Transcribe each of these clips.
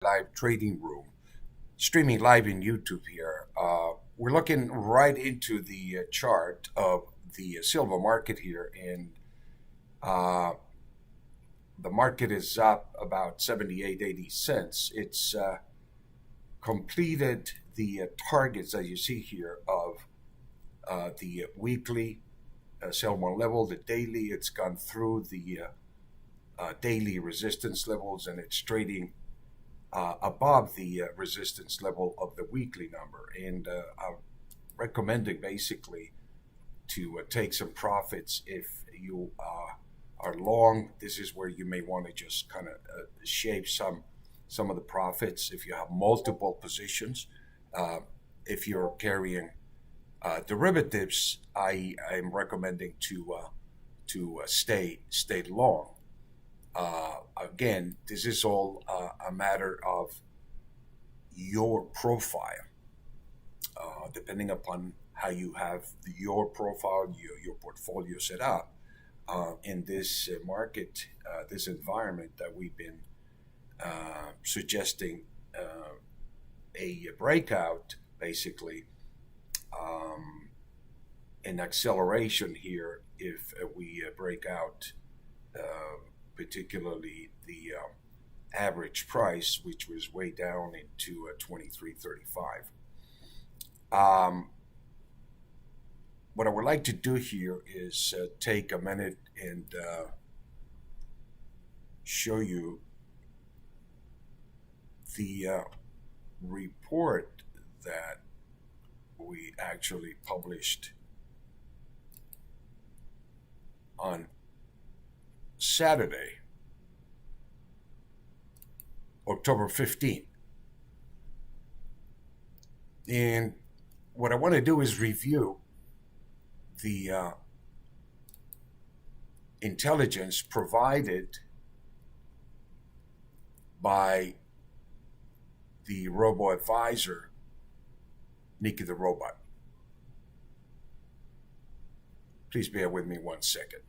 Live trading room, streaming live in YouTube here. We're looking right into the chart of the silver market here, and uh, the market is up about 78.80 cents. It's completed the targets that you see here of the weekly sell one level, the daily. It's gone through the daily resistance levels, and it's trading above the resistance level of the weekly number. And I'm recommending basically to take some profits if you are long. This is where you may want to just kind of shape some of the profits if you have multiple positions. Uh, if you're carrying derivatives, I'm recommending to stay long. Again, this is all a matter of your profile, depending upon how you have your profile, your portfolio set up in this market, this environment that we've been suggesting a breakout, basically, um, an acceleration here if we break out, particularly the average price, which was way down into 23.35. Um, what I would like to do here is take a minute and show you the report that we actually published on Saturday, October 15th. And what I want to do is review the intelligence provided by the robo advisor, Nikki the Robot. Please bear with me 1 second.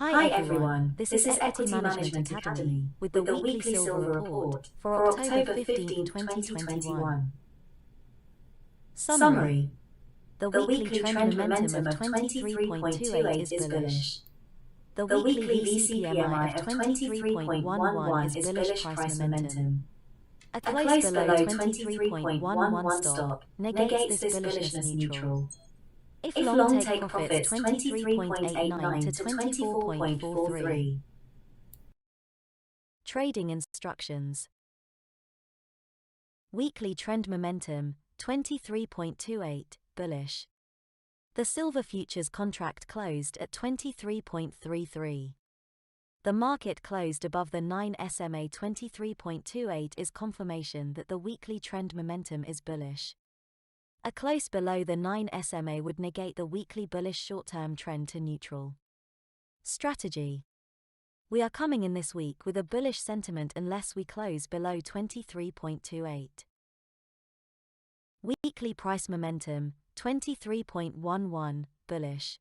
Hi everyone, this is Equity Management Academy with the weekly silver report for October 15, 2021. Summary: the weekly trend momentum of 23.28 is bullish. The weekly VCPMI of 23.11 is bullish price momentum. A close below 23.11 stop negates this bullishness neutral. If long, take profits 23.89 to 24.43. Trading instructions. Weekly trend momentum 23.28 bullish. The silver futures contract closed at 23.33. The market closed above the 9 SMA. 23.28 is confirmation that the weekly trend momentum is bullish. A close below the 9 SMA would negate the weekly bullish short-term trend to neutral. Strategy: we are coming in this week with a bullish sentiment unless we close below 23.28. Weekly price momentum 23.11 bullish.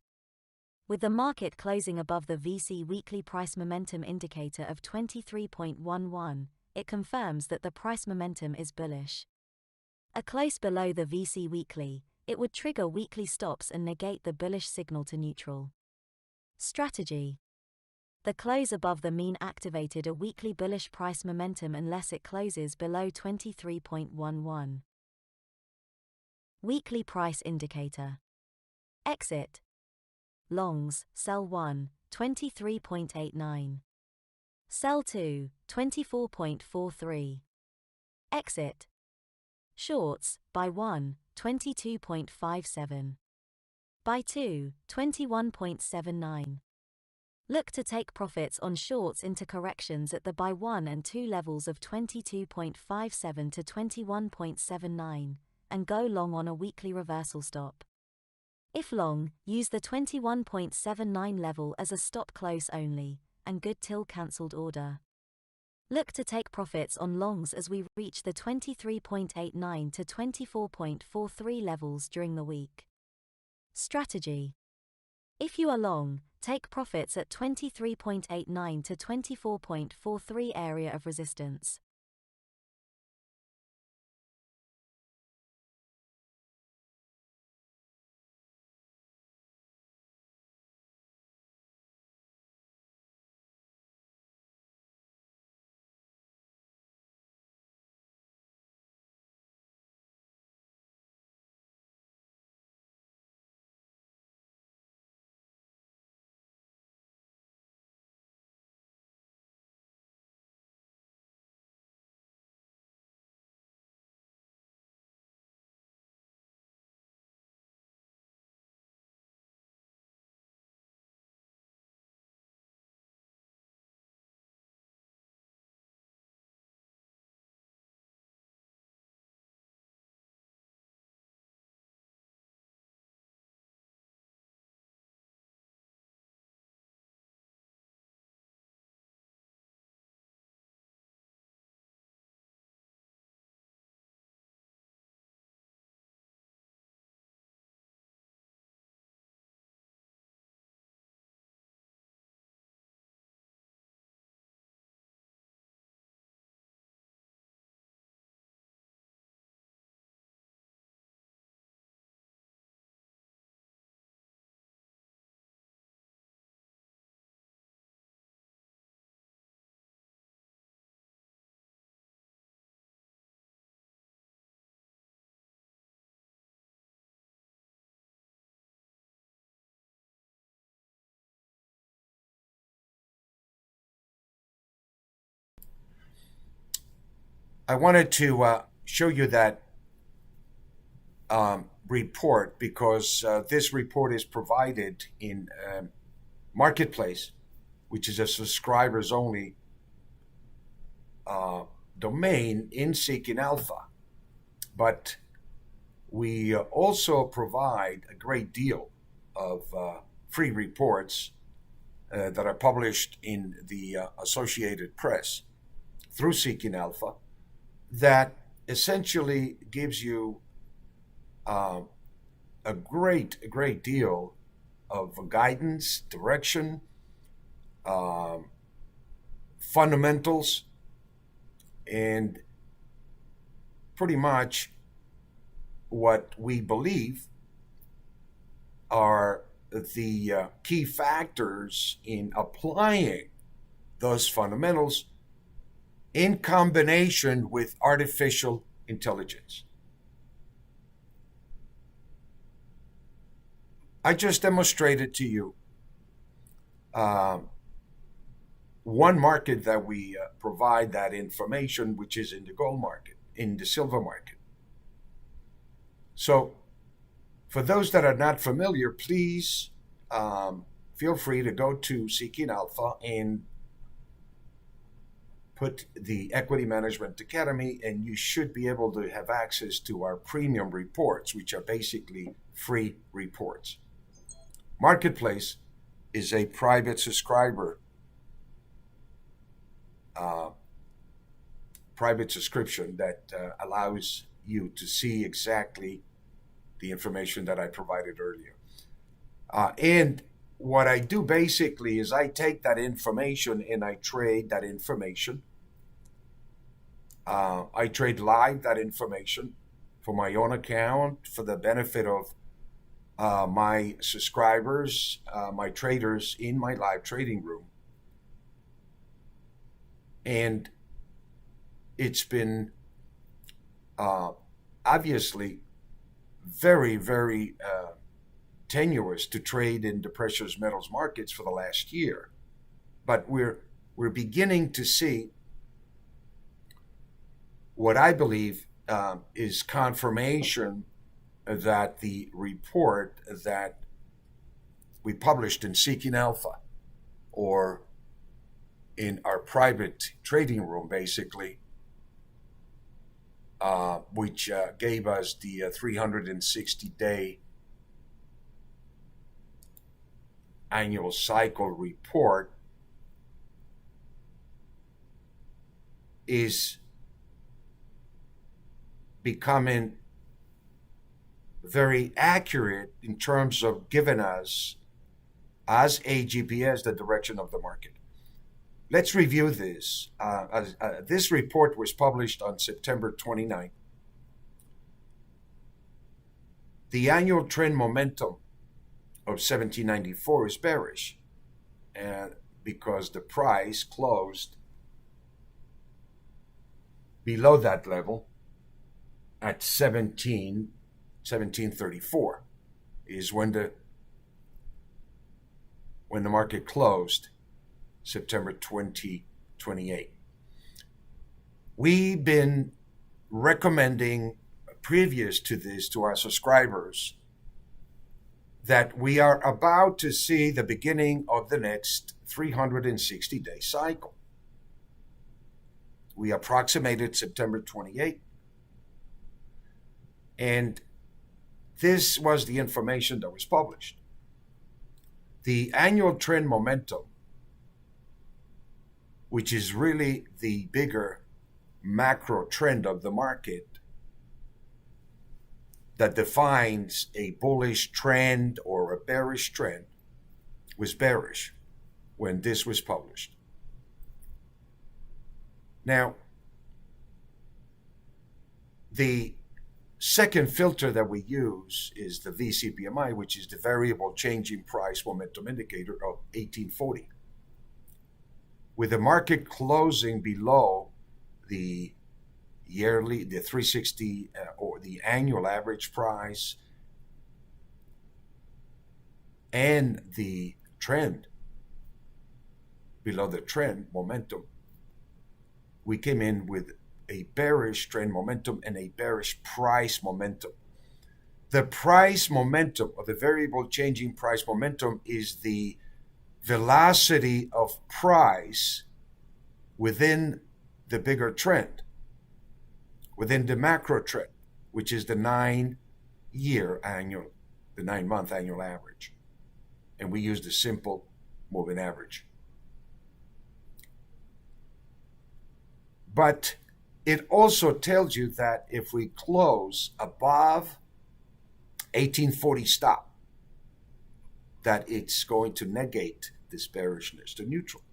With the market closing above the VC weekly price momentum indicator of 23.11, it confirms that the price momentum is bullish. A close below the VC weekly, it would trigger weekly stops and negate the bullish signal to neutral. Strategy: the close above the mean activated a weekly bullish price momentum unless it closes below 23.11. Weekly price indicator. Exit: longs, sell 1, 23.89. Sell 2, 24.43. Exit: shorts, buy 1, 22.57. Buy 2, 21.79. Look to take profits on shorts into corrections at the buy 1 and 2 levels of 22.57 to 21.79, and go long on a weekly reversal stop. If long, use the 21.79 level as a stop close only, and good till cancelled order. Look to take profits on longs as we reach the 23.89 to 24.43 levels during the week. Strategy. If you are long, take profits at 23.89 to 24.43 area of resistance. I wanted to show you that report because this report is provided in Marketplace, which is a subscribers only domain in Seeking Alpha. But we also provide a great deal of free reports that are published in the Associated Press through Seeking Alpha that essentially gives you a great deal of guidance, direction, fundamentals, and pretty much what we believe are the key factors in applying those fundamentals in combination with artificial intelligence. I just demonstrated to you one market that we provide that information, which is in the gold market, in the silver market. So for those that are not familiar, please feel free to go to Seeking Alpha and put the Equity Management Academy, and you should be able to have access to our premium reports, which are basically free reports. Marketplace is a private subscriber, private subscription that allows you to see exactly the information that I provided earlier. And what I do basically is I take that information and I trade that information. I trade live that information for my own account for the benefit of my subscribers, my traders in my live trading room. And it's been obviously very tenuous to trade in the precious metals markets for the last year. But we're beginning to see what I believe is confirmation that the report that we published in Seeking Alpha, or in our private trading room, basically, which gave us the 360-day annual cycle report, is becoming very accurate in terms of giving us, as a GPS, the direction of the market. Let's review this. This report was published on September 29th. The annual trend momentum of 1794 is bearish, and because the price closed below that level at 1734 is when the market closed September 2028. We've been recommending previous to this to our subscribers that we are about to see the beginning of the next 360-day cycle. We approximated September 28th, and this was the information that was published. The annual trend momentum, which is really the bigger macro trend of the market that defines a bullish trend or a bearish trend, was bearish when this was published. Now, the second filter that we use is the VCPMI, which is the variable changing price momentum indicator of 1840. With the market closing below the 360 or the annual average price and the trend below the trend momentum, we came in with a bearish trend momentum and a bearish price momentum. The price momentum, or the variable changing price momentum, is the velocity of price within the bigger trend, within the macro trend, which is the 9-month annual average. And we use the simple moving average. But it also tells you that if we close above 1840 stop, that it's going to negate this bearishness to neutral.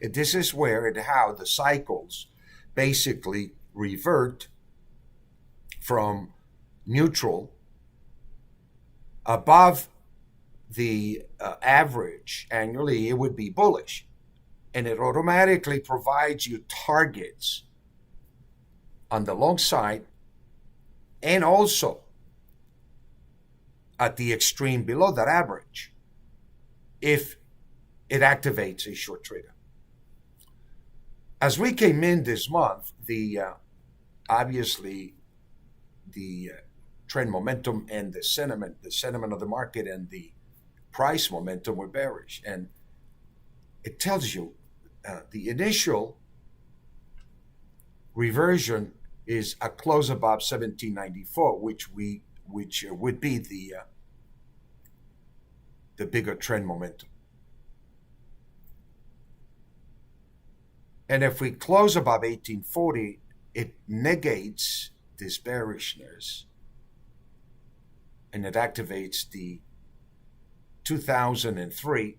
And this is where and how the cycles basically revert from neutral above the average annually. It would be bullish, and it automatically provides you targets on the long side and also at the extreme below that average if it activates a short trigger. As we came in this month, obviously the trend momentum and the sentiment of the market and the price momentum were bearish, and it tells you the initial reversion is a close above 1794, which would be the bigger trend momentum. And if we close above 1840, it negates this bearishness and it activates the 2003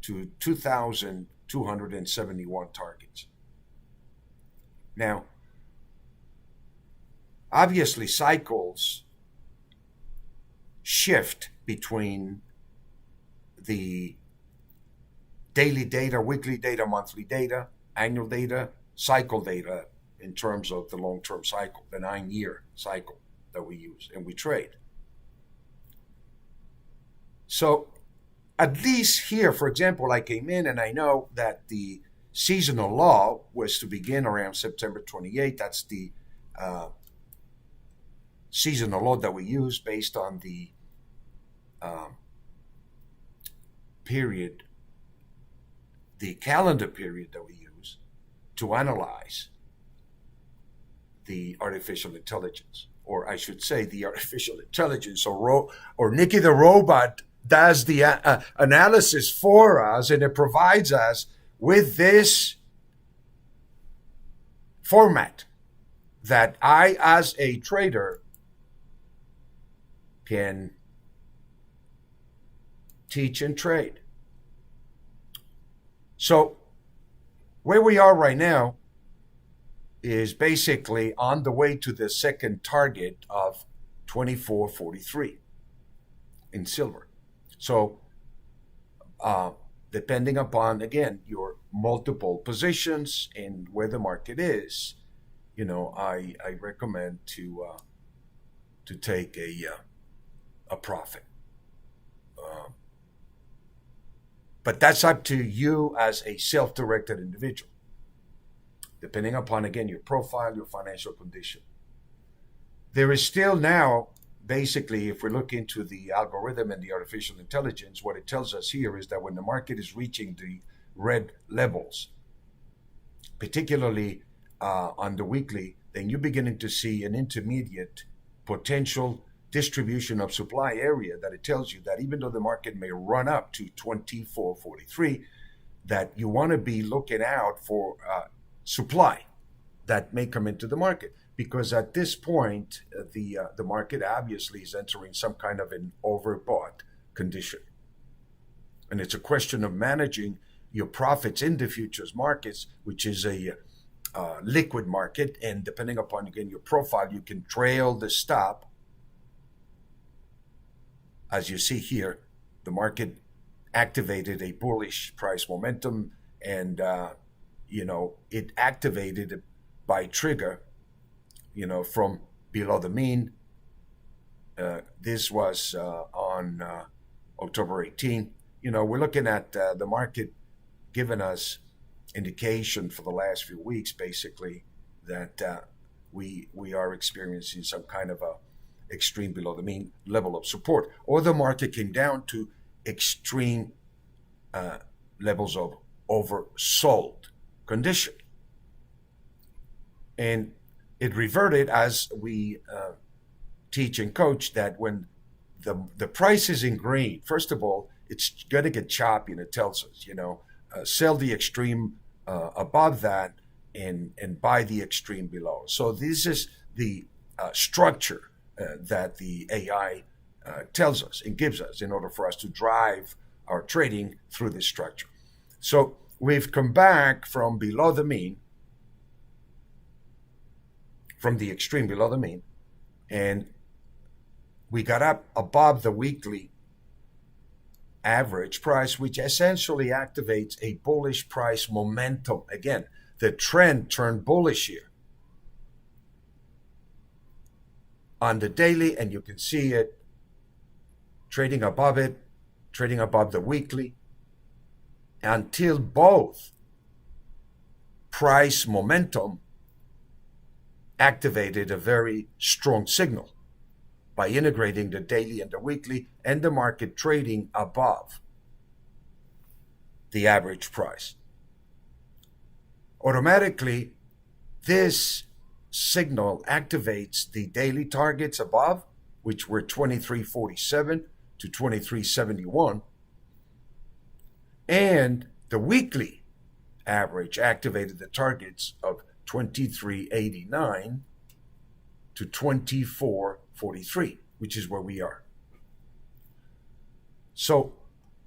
to 2,271 targets. Now, obviously, cycles shift between the daily data, weekly data, monthly data, annual data, cycle data in terms of the long-term cycle, the 9-year cycle that we use and we trade. So at least here, for example, I came in and I know that the seasonal low was to begin around September 28. That's the seasonal low that we use based on the period, the calendar period that we use to analyze the artificial intelligence, or I should say the artificial intelligence, or Nikki the robot does the analysis for us, and it provides us with this format that I, as a trader, can teach and trade. So where we are right now is basically on the way to the second target of 24.43 in silver. So depending upon, again, your multiple positions and where the market is, I recommend to take a profit. But that's up to you as a self-directed individual, depending upon, again, your profile, your financial condition. There is still now, basically, if we look into the algorithm and the artificial intelligence, what it tells us here is that when the market is reaching the red levels, particularly on the weekly, then you're beginning to see an intermediate potential distribution of supply area that it tells you that even though the market may run up to 24.43, that you want to be looking out for supply that may come into the market, because at this point the market obviously is entering some kind of an overbought condition, and it's a question of managing your profits in the futures markets, which is a liquid market, and depending upon, again, your profile, you can trail the stop. As you see here, the market activated a bullish price momentum, and it activated by trigger, from below the mean. This was on October 18. We're looking at the market giving us indication for the last few weeks, basically, that we are experiencing some kind of a extreme below the mean level of support, or the market came down to extreme levels of oversold condition, and it reverted, as we teach and coach, that when the price is in green, first of all, it's going to get choppy, and it tells us, sell the extreme above that and buy the extreme below. So this is the structure that the AI tells us and gives us in order for us to drive our trading through this structure. So we've come back from below the mean, from the extreme below the mean, and we got up above the weekly average price, which essentially activates a bullish price momentum. Again, the trend turned bullish here on the daily, and you can see it trading above the weekly, until both price momentum activated a very strong signal by integrating the daily and the weekly, and the market trading above the average price. Automatically, this signal activates the daily targets above, which were 23.47 to 23.71, and the weekly average activated the targets of 23.89 to 24.43, which is where we are. So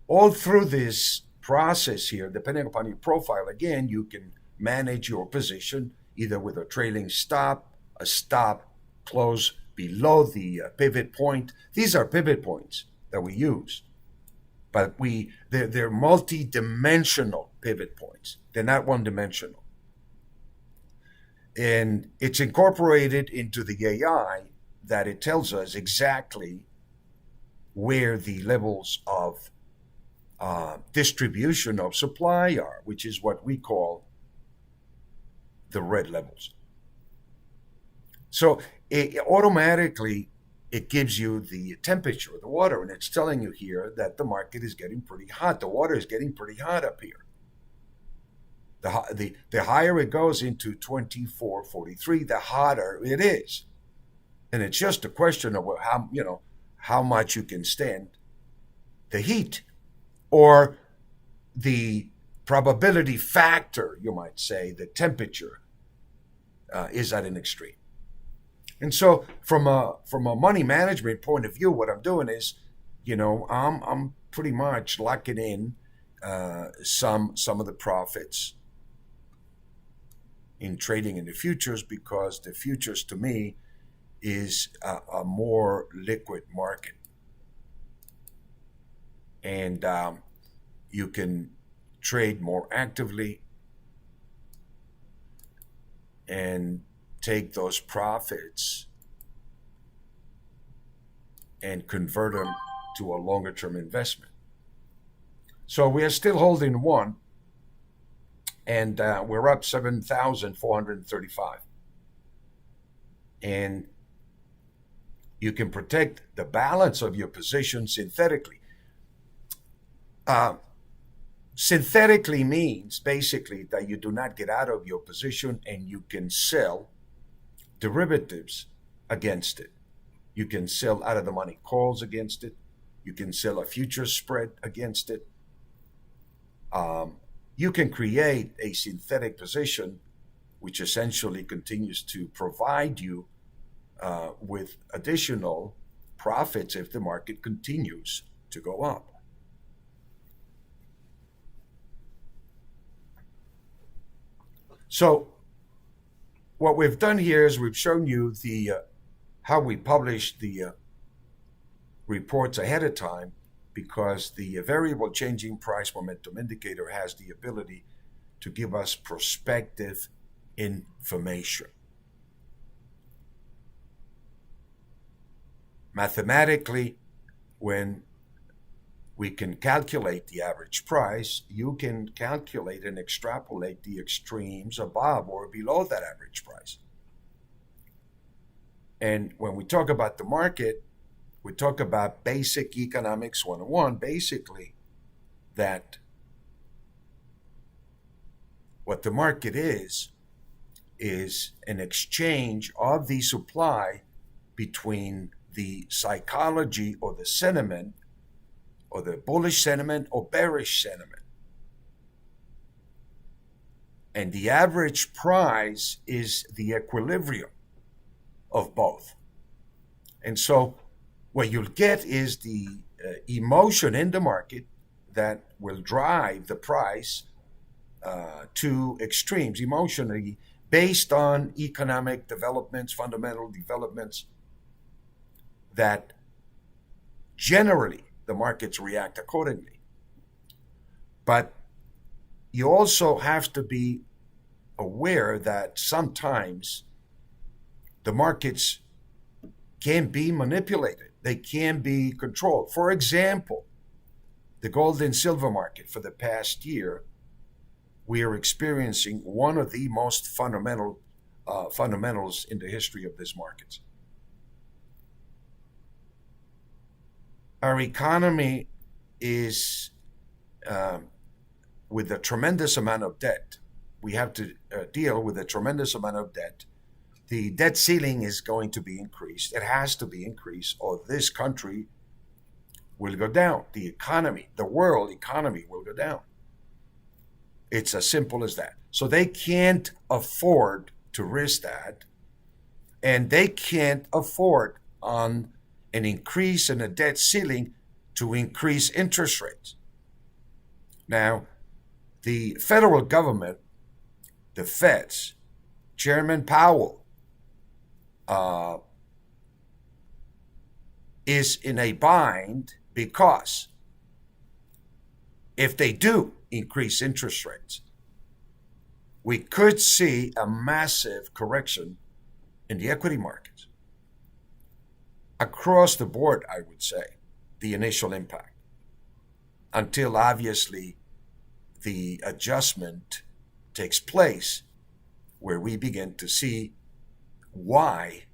all through this process here, depending upon your profile, again, you can manage your position either with a trailing stop, a stop close below the pivot point. These are pivot points that we use, but they're multi-dimensional pivot points. They're not one-dimensional. And it's incorporated into the AI that it tells us exactly where the levels of distribution of supply are, which is what we call the red levels. So automatically it gives you the temperature of the water, and it's telling you here that the market is getting pretty hot. The water is getting pretty hot up here. The higher it goes into 24.43, the hotter it is. And it's just a question of how much you can stand the heat, or the probability factor, you might say, the temperature is at an extreme. And so from a money management point of view, what I'm doing is, I'm pretty much locking in some of the profits in trading in the futures, because the futures to me is a more liquid market. And you can trade more actively and take those profits and convert them to a longer term investment. So we are still holding one, and we're up 7,435. And you can protect the balance of your position synthetically. Synthetically means basically that you do not get out of your position, and you can sell derivatives against it. You can sell out of the money calls against it. You can sell a future spread against it. You can create a synthetic position which essentially continues to provide you with additional profits if the market continues to go up. So what we've done here is we've shown you how we publish the reports ahead of time, because the variable changing price momentum indicator has the ability to give us prospective information. Mathematically, when we can calculate the average price, you can calculate and extrapolate the extremes above or below that average price. And when we talk about the market, we talk about basic economics 101, basically that what the market is an exchange of the supply between the psychology or the sentiment, or the bullish sentiment or bearish sentiment. And the average price is the equilibrium of both. And so what you'll get is the emotion in the market that will drive the price to extremes emotionally, based on economic developments, fundamental developments, that generally the markets react accordingly. But you also have to be aware that sometimes the markets can be manipulated. They can be controlled. For example, the gold and silver market for the past year, we are experiencing one of the most fundamentals in the history of this market. Our economy is with a tremendous amount of debt. We have to deal with a tremendous amount of debt. The debt ceiling is going to be increased. It has to be increased, or this country will go down. The economy, the world economy will go down. It's as simple as that. So they can't afford to risk that, and they can't afford on an increase in a debt ceiling to increase interest rates. Now, the federal government, the Feds, Chairman Powell, is in a bind, because if they do increase interest rates, we could see a massive correction in the equity markets. Across the board, I would say, the initial impact, until obviously the adjustment takes place, where we begin to see why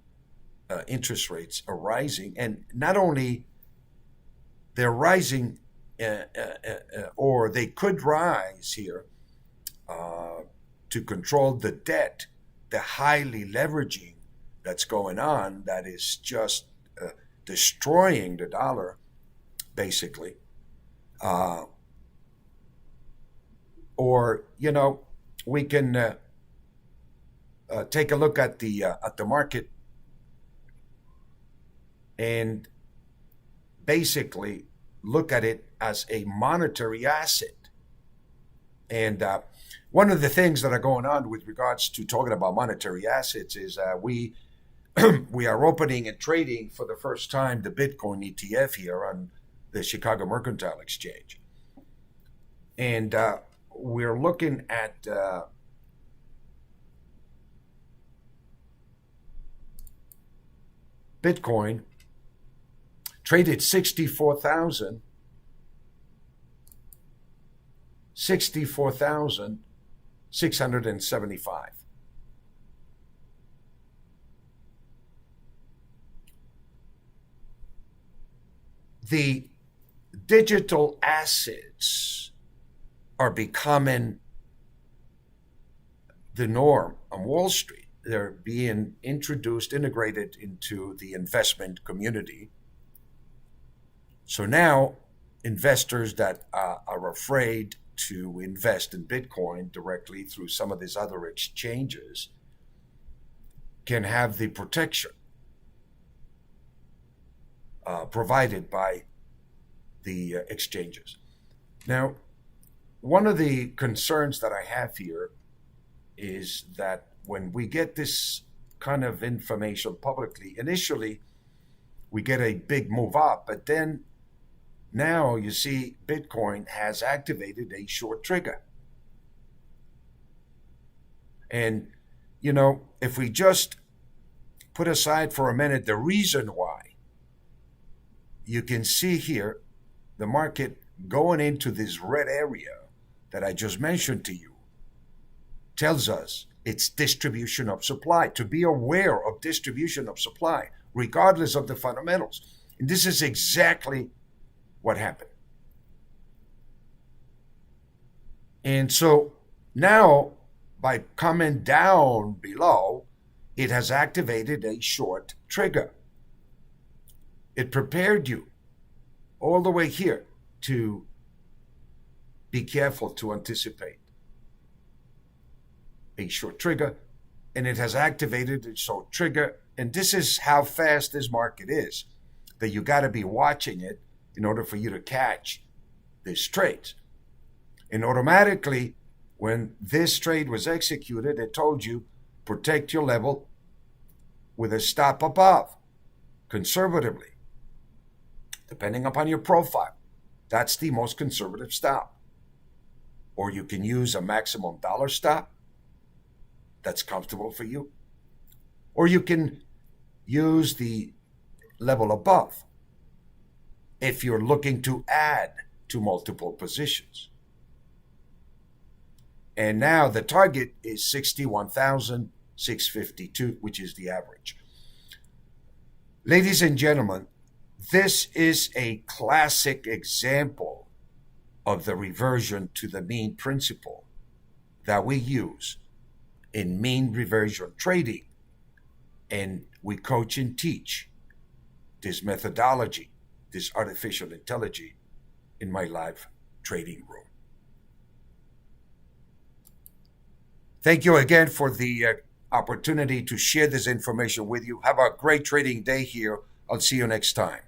interest rates are rising. And not only they're rising, or they could rise here to control the debt, the highly leveraging that's going on, that is just destroying the dollar, basically. Or, we can take a look at the market and basically look at it as a monetary asset. And one of the things that are going on with regards to talking about monetary assets is we we are opening and trading for the first time the Bitcoin ETF here on the Chicago Mercantile Exchange. And we're looking at Bitcoin traded 64,675. The digital assets are becoming the norm on Wall Street. They're being introduced, integrated into the investment community. So now investors that are afraid to invest in Bitcoin directly through some of these other exchanges can have the protection provided by the exchanges. Now, one of the concerns that I have here is that when we get this kind of information publicly, initially we get a big move up, but then now you see Bitcoin has activated a short trigger. And, you know, if we just put aside for a minute the reason why, you can see here the market going into this red area that I just mentioned to you tells us it's distribution of supply, to be aware of distribution of supply, regardless of the fundamentals. And this is exactly what happened. And so now, by coming down below, it has activated a short trigger. It prepared you all the way here to be careful to anticipate a short trigger, and it has activated a short trigger. And this is how fast this market is, that you got to be watching it in order for you to catch this trade. And automatically, when this trade was executed, it told you protect your level with a stop above, conservatively, depending upon your profile. That's the most conservative stop. Or you can use a maximum dollar stop that's comfortable for you. Or you can use the level above if you're looking to add to multiple positions. And now the target is 61,652, which is the average. Ladies and gentlemen, this is a classic example of the reversion to the mean principle that we use in mean reversion trading. And we coach and teach this methodology, this artificial intelligence in my live trading room. Thank you again for the opportunity to share this information with you. Have a great trading day here. I'll see you next time.